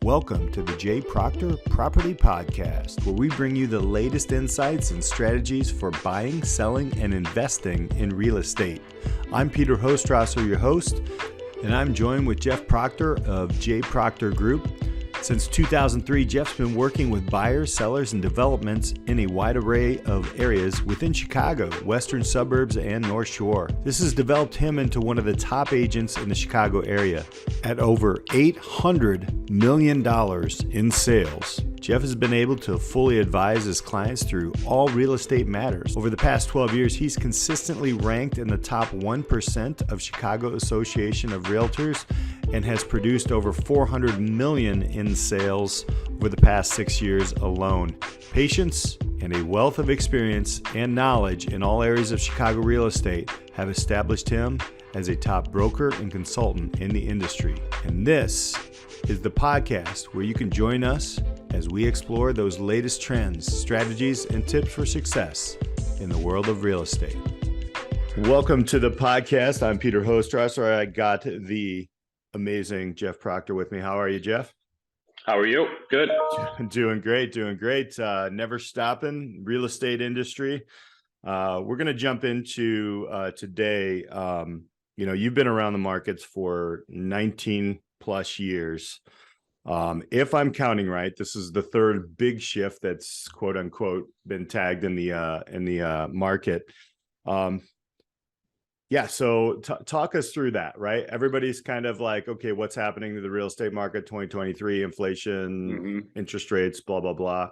Welcome to the JProctor Property Podcast, where we bring you the latest insights and strategies for buying, selling, and investing in real estate. I'm Peter Hostrawser, your host, and I'm joined with Jeff Proctor of JProctor Group. Since 2003, Jeff's been working with buyers, sellers, and developments in a wide array of areas within Chicago, western suburbs, and North Shore. This has developed him into one of the top agents in the Chicago area. At over $800 million in sales, Jeff has been able to fully advise his clients through all real estate matters. Over the past 12 years, he's consistently ranked in the top 1% of Chicago Association of Realtors and has produced over $400 million in sales over the past 6 years alone. Patience and a wealth of experience and knowledge in all areas of Chicago real estate have established him as a top broker and consultant in the industry. And this is the podcast where you can join us as we explore those latest trends, strategies, and tips for success in the world of real estate. Welcome to the podcast. I'm Peter Hostrawser. I got the amazing Jeff Proctor with me. How are you, Jeff? How are you? Good. Doing great. Never stopping real estate industry. We're going to jump into today. You've been around the markets for 19 plus years. If I'm counting right, this is the third big shift that's quote unquote been tagged in the market. So talk us through that, right? Everybody's kind of like, okay, what's happening to the real estate market? 2023, inflation, interest rates, blah blah blah.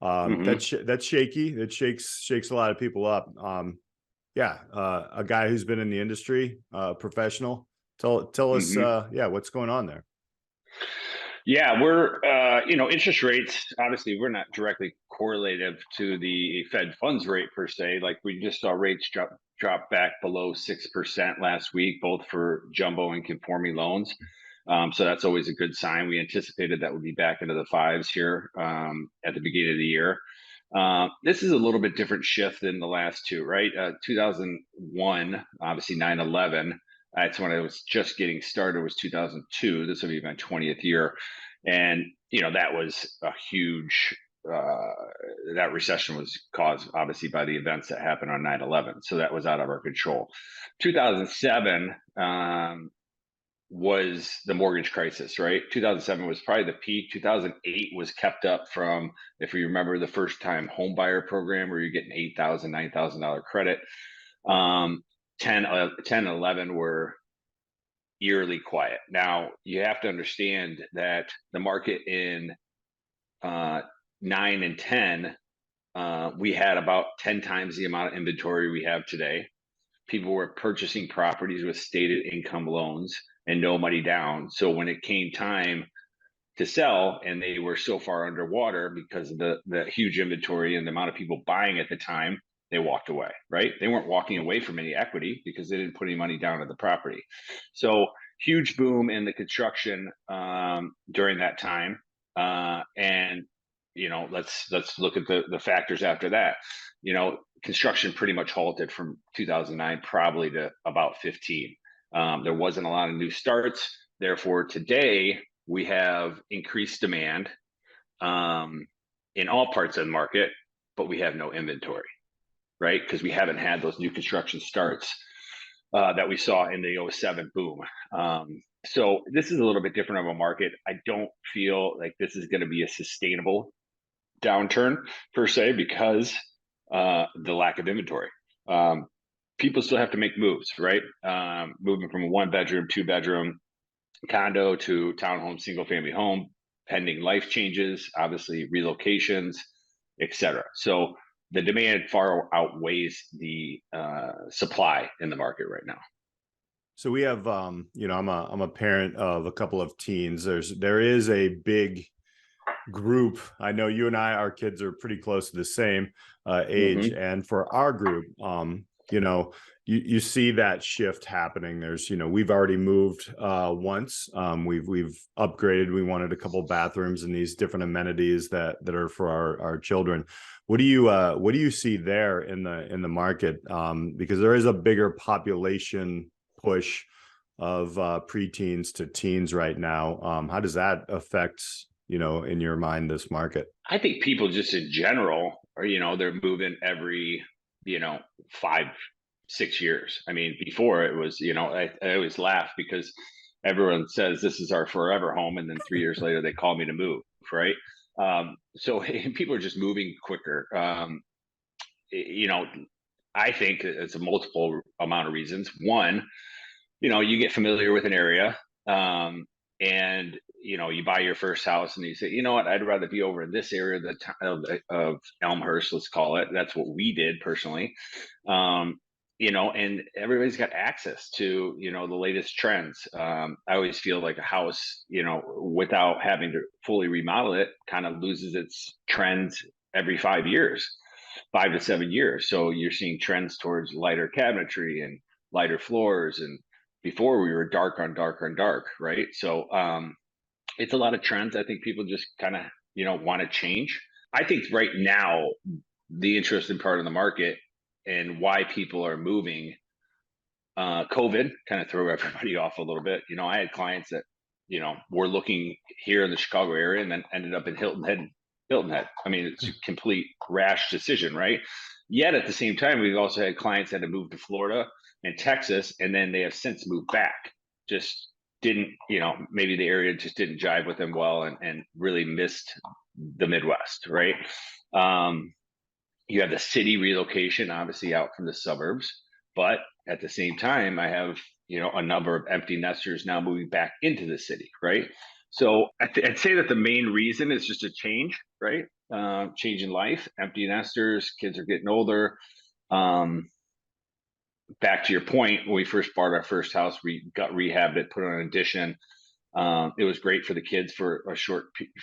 That's shaky. It shakes a lot of people up. A guy who's been in the industry, professional. Tell us, what's going on there? Yeah, we're, interest rates, obviously, we're not directly correlative to the Fed funds rate per se. Like we just saw rates drop back below 6% last week, both for jumbo and conforming loans. So that's always a good sign. We anticipated that would be back into the fives here at the beginning of the year. This is a little bit different shift than the last two, right? 2001, obviously 9/11. That's when I was just getting started, was 2002. This will be my 20th year. And, that was a huge, that recession was caused obviously by the events that happened on 9/11. So that was out of our control. 2007 was the mortgage crisis, right? 2007 was probably the peak. 2008 was kept up from, if you remember, the first time home buyer program where you're getting $8,000, $9,000 credit. 10 and 11 were eerily quiet. Now, you have to understand that the market in 9 and 10, we had about 10 times the amount of inventory we have today. People were purchasing properties with stated income loans and no money down. So when it came time to sell and they were so far underwater because of the huge inventory and the amount of people buying at the time, they walked away, right? They weren't walking away from any equity because they didn't put any money down to the property. So huge boom in the construction during that time. Let's look at the factors after that. Construction pretty much halted from 2009 probably to about 15. There wasn't a lot of new starts. Therefore, today we have increased demand in all parts of the market, but we have no inventory. Right? Because we haven't had those new construction starts that we saw in the 07 boom. So this is a little bit different of a market. I don't feel like this is going to be a sustainable downturn per se because the lack of inventory. People still have to make moves, right? Moving from a 1-bedroom, 2-bedroom condo to townhome, single family home, pending life changes, obviously relocations, etc. So the demand far outweighs the supply in the market right now. So we have, I'm a parent of a couple of teens. There is a big group. I know you and our kids are pretty close to the same age. And for our group, you see that shift happening. We've already moved once. We've upgraded. We wanted a couple bathrooms and these different amenities that are for our children. What do you see there in the market? Because there is a bigger population push of preteens to teens right now. How does that affect, in your mind, this market? I think people just in general are, they're moving every, 5, 6 years. I mean, before it was, I always laugh because everyone says this is our forever home. And then 3 years later, they call me to move, right? So people are just moving quicker. You know, I think it's a multiple amount of reasons. One, you get familiar with an area, and you buy your first house, and you say, you know what, I'd rather be over in this area of Elmhurst, let's call it. That's what we did personally. Um, and everybody's got access to the latest trends. I always feel like a house, without having to fully remodel it, kind of loses its trends every 5 years. 5 to 7 years. So you're seeing trends towards lighter cabinetry and lighter floors. And before we were dark on dark on dark, right? So it's a lot of trends. I think people just kind of, want to change. I think right now, the interesting part of the market and why people are moving, COVID kind of threw everybody off a little bit. I had clients that, were looking here in the Chicago area and then ended up in Hilton Head. I mean, it's a complete rash decision, right? Yet at the same time, we've also had clients that have moved to Florida and Texas, and then they have since moved back. Just didn't, maybe the area just didn't jive with them well, and really missed the Midwest, right? You have the city relocation, obviously out from the suburbs, but at the same time, I have a number of empty nesters now moving back into the city, right? So I'd say that the main reason is just a change, right? Change in life, empty nesters, kids are getting older. Back to your point, when we first bought our first house, we got rehabbed it, put on an addition. It was great for the kids for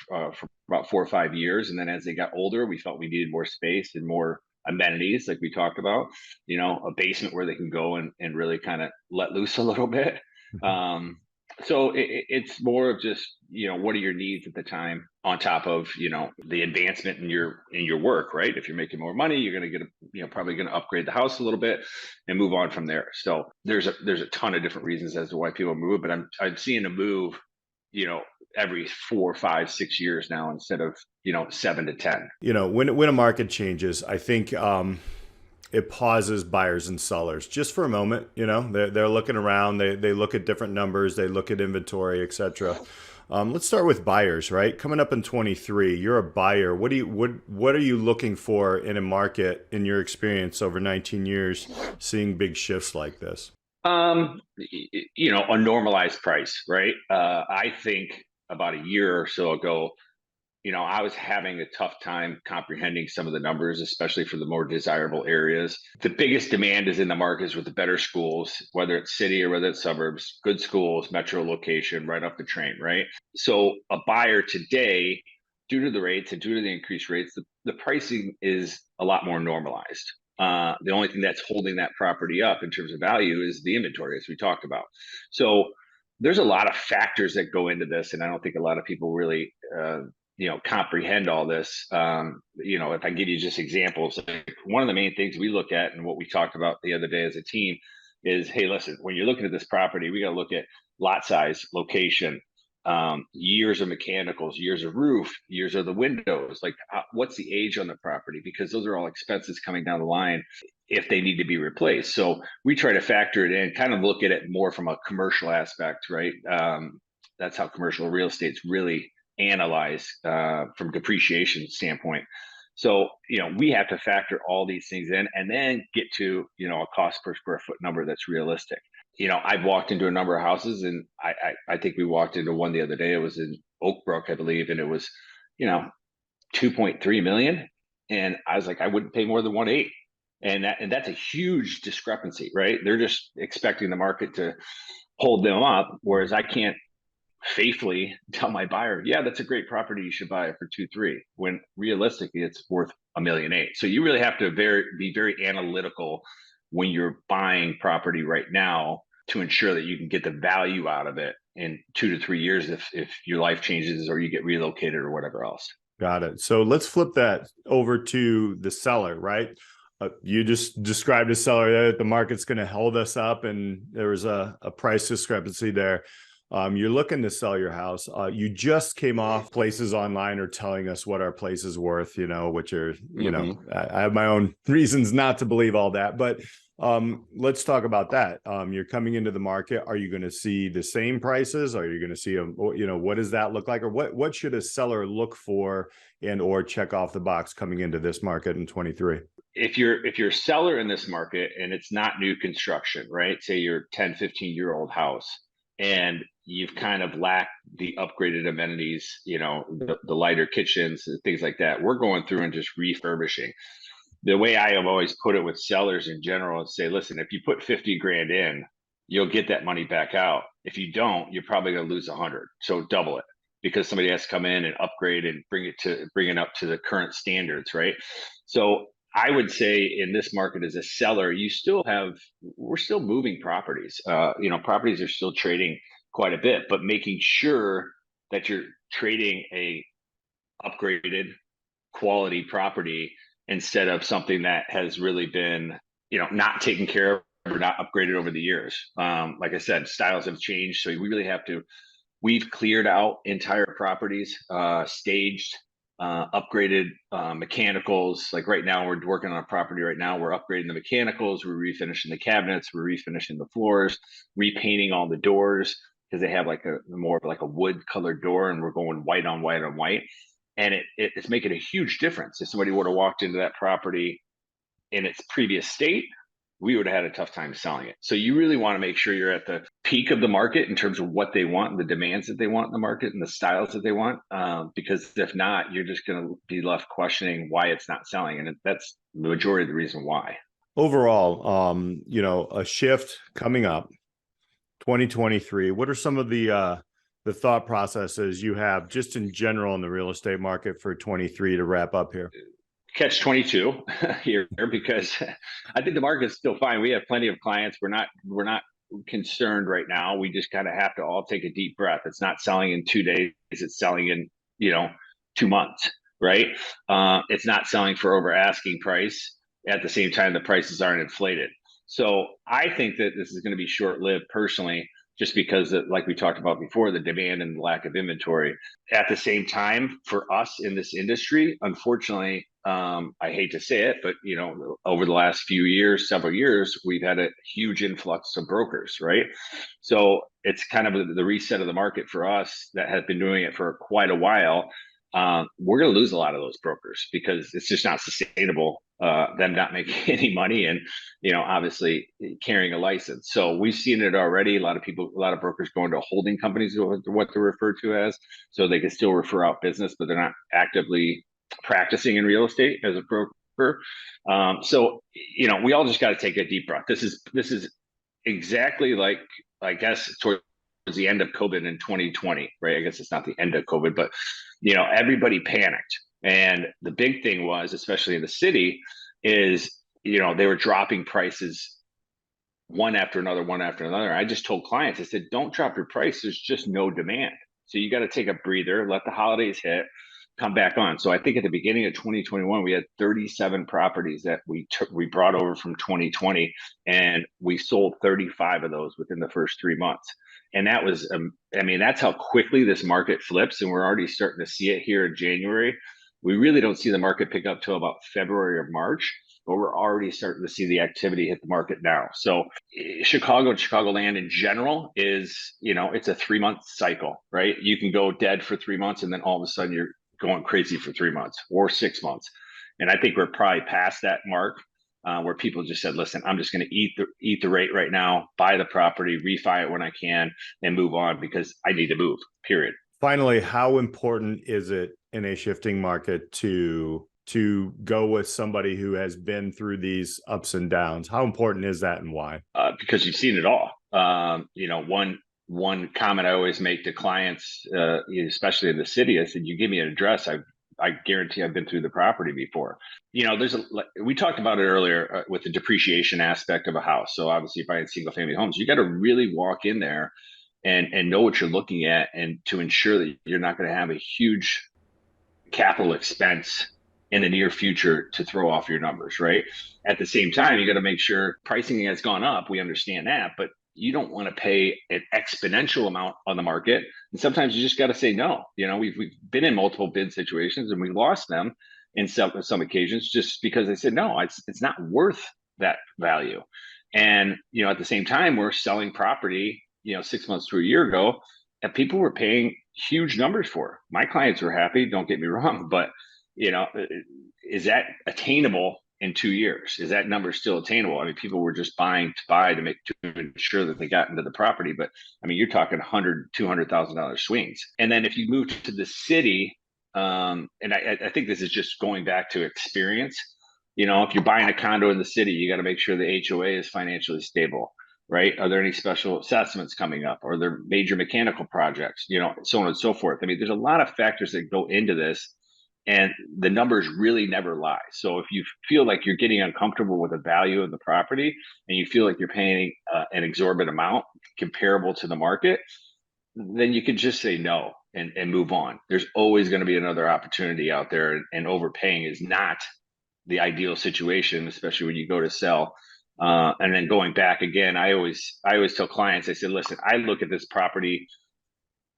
for about 4 or 5 years. And then as they got older, we felt we needed more space and more amenities, like we talked about, a basement where they can go and really kind of let loose a little bit. So it's more of just, what are your needs at the time on top of, the advancement in your work, right? If you're making more money, you're going to get, probably going to upgrade the house a little bit and move on from there. So there's a ton of different reasons as to why people move, but I'm seeing a move, every 4, 5, 6 years now instead of, 7 to 10. When a market changes, I think it pauses buyers and sellers just for a moment. They're looking around, they look at different numbers, they look at inventory, etc. Let's start with buyers, right? Coming up in 23, you're a buyer. What are you looking for in a market, in your experience over 19 years, seeing big shifts like this? A normalized price, right? I think about a year or so ago, I was having a tough time comprehending some of the numbers, especially for the more desirable areas. The biggest demand is in the markets with the better schools, whether it's city or whether it's suburbs, good schools, metro location, right off the train, right? So a buyer today, due to the rates and due to the increased rates, the pricing is a lot more normalized. The only thing that's holding that property up in terms of value is the inventory, as we talked about. So there's a lot of factors that go into this, and I don't think a lot of people really comprehend all this. If I give you just examples, like one of the main things we look at and what we talked about the other day as a team is, hey, listen, when you're looking at this property, we got to look at lot size, location, years of mechanicals, years of roof, years of the windows, like what's the age on the property, because those are all expenses coming down the line if they need to be replaced. So we try to factor it in, kind of look at it more from a commercial aspect, right? That's how commercial real estate's really analyze from depreciation standpoint. So, we have to factor all these things in and then get to, a cost per square foot number that's realistic. I've walked into a number of houses, and I think we walked into one the other day. It was in Oak Brook, I believe, and it was, 2.3 million. And I was like, I wouldn't pay more than 1.8. And that's a huge discrepancy, right? They're just expecting the market to hold them up, whereas I can't faithfully tell my buyer, yeah, that's a great property, you should buy it for 2.3, when realistically it's worth 1.8 million. So you really have to be very analytical when you're buying property right now to ensure that you can get the value out of it in 2 to 3 years if your life changes or you get relocated or whatever else. Got it. So let's flip that over to the seller, right? You just described a seller that the market's going to hold us up, and there was a price discrepancy there. You're looking to sell your house. You just came off places online are telling us what our place is worth, which are, I have my own reasons not to believe all that, but let's talk about that. You're coming into the market. Are you going to see the same prices? Are you going to see what does that look like? Or what should a seller look for and or check off the box coming into this market in 23? If you're a seller in this market and it's not new construction, right? Say you're 10, 15-year-old house and you've kind of lacked the upgraded amenities, the lighter kitchens and things like that. We're going through and just refurbishing. The way I have always put it with sellers in general is say, listen, if you put 50 grand in, you'll get that money back out. If you don't, you're probably going to lose 100. So double it, because somebody has to come in and upgrade and bring it up to the current standards, right? So I would say in this market as a seller, we're still moving properties. Properties are still trading quite a bit, but making sure that you're trading a upgraded quality property instead of something that has really been, not taken care of or not upgraded over the years. Like I said, styles have changed. So we really we've cleared out entire properties, staged, upgraded mechanicals. Like right now, we're working on a property right now. We're upgrading the mechanicals. We're refinishing the cabinets. We're refinishing the floors, repainting all the doors because they have like more of like a wood colored door, and we're going white on white on white. And it's making a huge difference. If somebody would have walked into that property in its previous state, we would have had a tough time selling it. So you really want to make sure you're at the peak of the market in terms of what they want and the demands that they want in the market and the styles that they want. Because if not, you're just going to be left questioning why it's not selling. And that's the majority of the reason why. Overall, a shift coming up, 2023. What are some of the thought processes you have just in general in the real estate market for 23 to wrap up here? Catch 22 here, because I think the market's still fine. We have plenty of clients. We're not concerned right now. We just kind of have to all take a deep breath. It's not selling in 2 days. It's selling in 2 months, right? It's not selling for over asking price. At the same time, the prices aren't inflated. So I think that this is going to be short-lived personally, just because like we talked about before, the demand and the lack of inventory. At the same time, for us in this industry, unfortunately, I hate to say it, but over the last several years, we've had a huge influx of brokers, right? So it's kind of the reset of the market for us that has been doing it for quite a while. We're going to lose a lot of those brokers because it's just not sustainable, them not making any money and, obviously carrying a license. So we've seen it already. A lot of brokers going to holding companies, what they're referred to as, so they can still refer out business, but they're not actively practicing in real estate as a broker. So, we all just got to take a deep breath. This is exactly like, I guess, towards the end of COVID in 2020, right? I guess it's not the end of COVID, but everybody panicked. And the big thing was, especially in the city, is, they were dropping prices one after another, one after another. I just told clients, I said, don't drop your price. There's just no demand. So you got to take a breather, let the holidays hit, come back on. So I think at the beginning of 2021, we had 37 properties that we brought over from 2020, and we sold 35 of those within the first 3 months. And that was, that's how quickly this market flips. And we're already starting to see it here in January. We really don't see the market pick up till about February or March, but we're already starting to see the activity hit the market now. So Chicago and Chicagoland in general is, it's a 3-month cycle, right? You can go dead for 3 months and then all of a sudden you're going crazy for 3 months or 6 months. And I think we're probably past that mark where people just said, listen, I'm just going to eat the rate right now, buy the property, refi it when I can, and move on because I need to move, period. Finally, how important is it in a shifting market to go with somebody who has been through these ups and downs? How important is that and why? Because you've seen it all. One comment I always make to clients, especially in the city, I said, you give me an address, I guarantee I've been through the property before. We talked about it earlier with the depreciation aspect of a house. So obviously buying single family homes, you got to really walk in there and know what you're looking at, and to ensure that you're not going to have a huge capital expense in the near future to throw off your numbers, right? At the same time, you got to make sure pricing has gone up. We understand that, but you don't want to pay an exponential amount on the market. And sometimes you just got to say no. We've been in multiple bid situations and we lost them in some occasions just because they said no, it's not worth that value. And at the same time, we're selling property 6 months to a year ago that people were paying huge numbers for. My clients were happy, don't get me wrong, but is that attainable in 2 years? Is that number still attainable? I mean, people were just buying to buy to ensure that they got into the property, but I mean, you're talking $100,000-$200,000 swings. And then if you move to the city, and I think this is just going back to experience. If you're buying a condo in the city, you got to make sure the HOA is financially stable, right? Are there any special assessments coming up? Are there major mechanical projects? So on and so forth. I mean, there's a lot of factors that go into this, and the numbers really never lie. So if you feel like you're getting uncomfortable with the value of the property and you feel like you're paying an exorbitant amount comparable to the market, then you can just say no and move on. There's always going to be another opportunity out there, and overpaying is not the ideal situation, especially when you go to sell. And then going back again, I always tell clients, I said, listen, I look at this property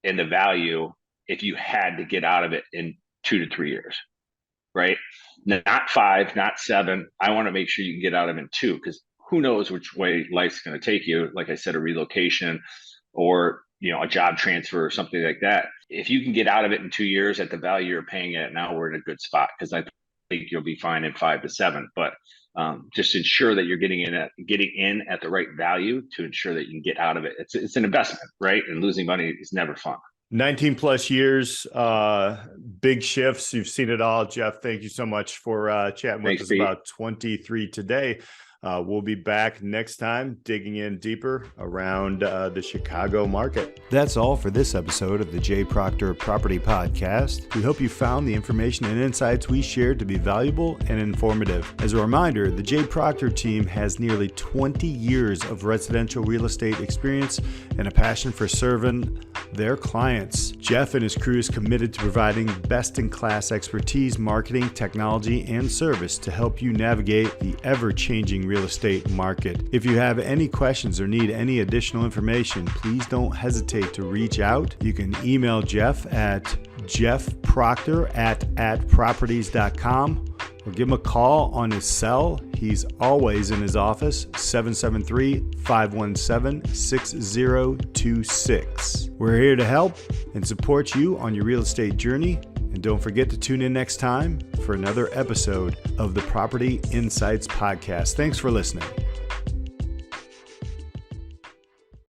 and the value if you had to get out of it in 2 to 3 years, right? Not 5, not 7. I want to make sure you can get out of it in 2, because who knows which way life's going to take you. Like I said, a relocation or a job transfer or something like that. If you can get out of it in 2 years at the value you're paying it now, we're in a good spot, because I think you'll be fine in 5 to 7. But just ensure that you're getting in at the right value to ensure that you can get out of it. It's an investment, right? And losing money is never fun. 19 plus years, big shifts. You've seen it all. Jeff, thank you so much for chatting with us about 23 today. We'll be back next time digging in deeper around the Chicago market. That's all for this episode of the JProctor Property Podcast. We hope you found the information and insights we shared to be valuable and informative. As a reminder, the JProctor team has nearly 20 years of residential real estate experience and a passion for serving their clients. Jeff and his crew is committed to providing best-in-class expertise, marketing, technology, and service to help you navigate the ever-changing real estate market. If you have any questions or need any additional information, please don't hesitate to reach out. You can email Jeff at jeffproctor@properties.com or give him a call on his cell. He's always in his office, 773-517-6026. We're here to help and support you on your real estate journey. And don't forget to tune in next time for another episode of the Property Insights Podcast. Thanks for listening.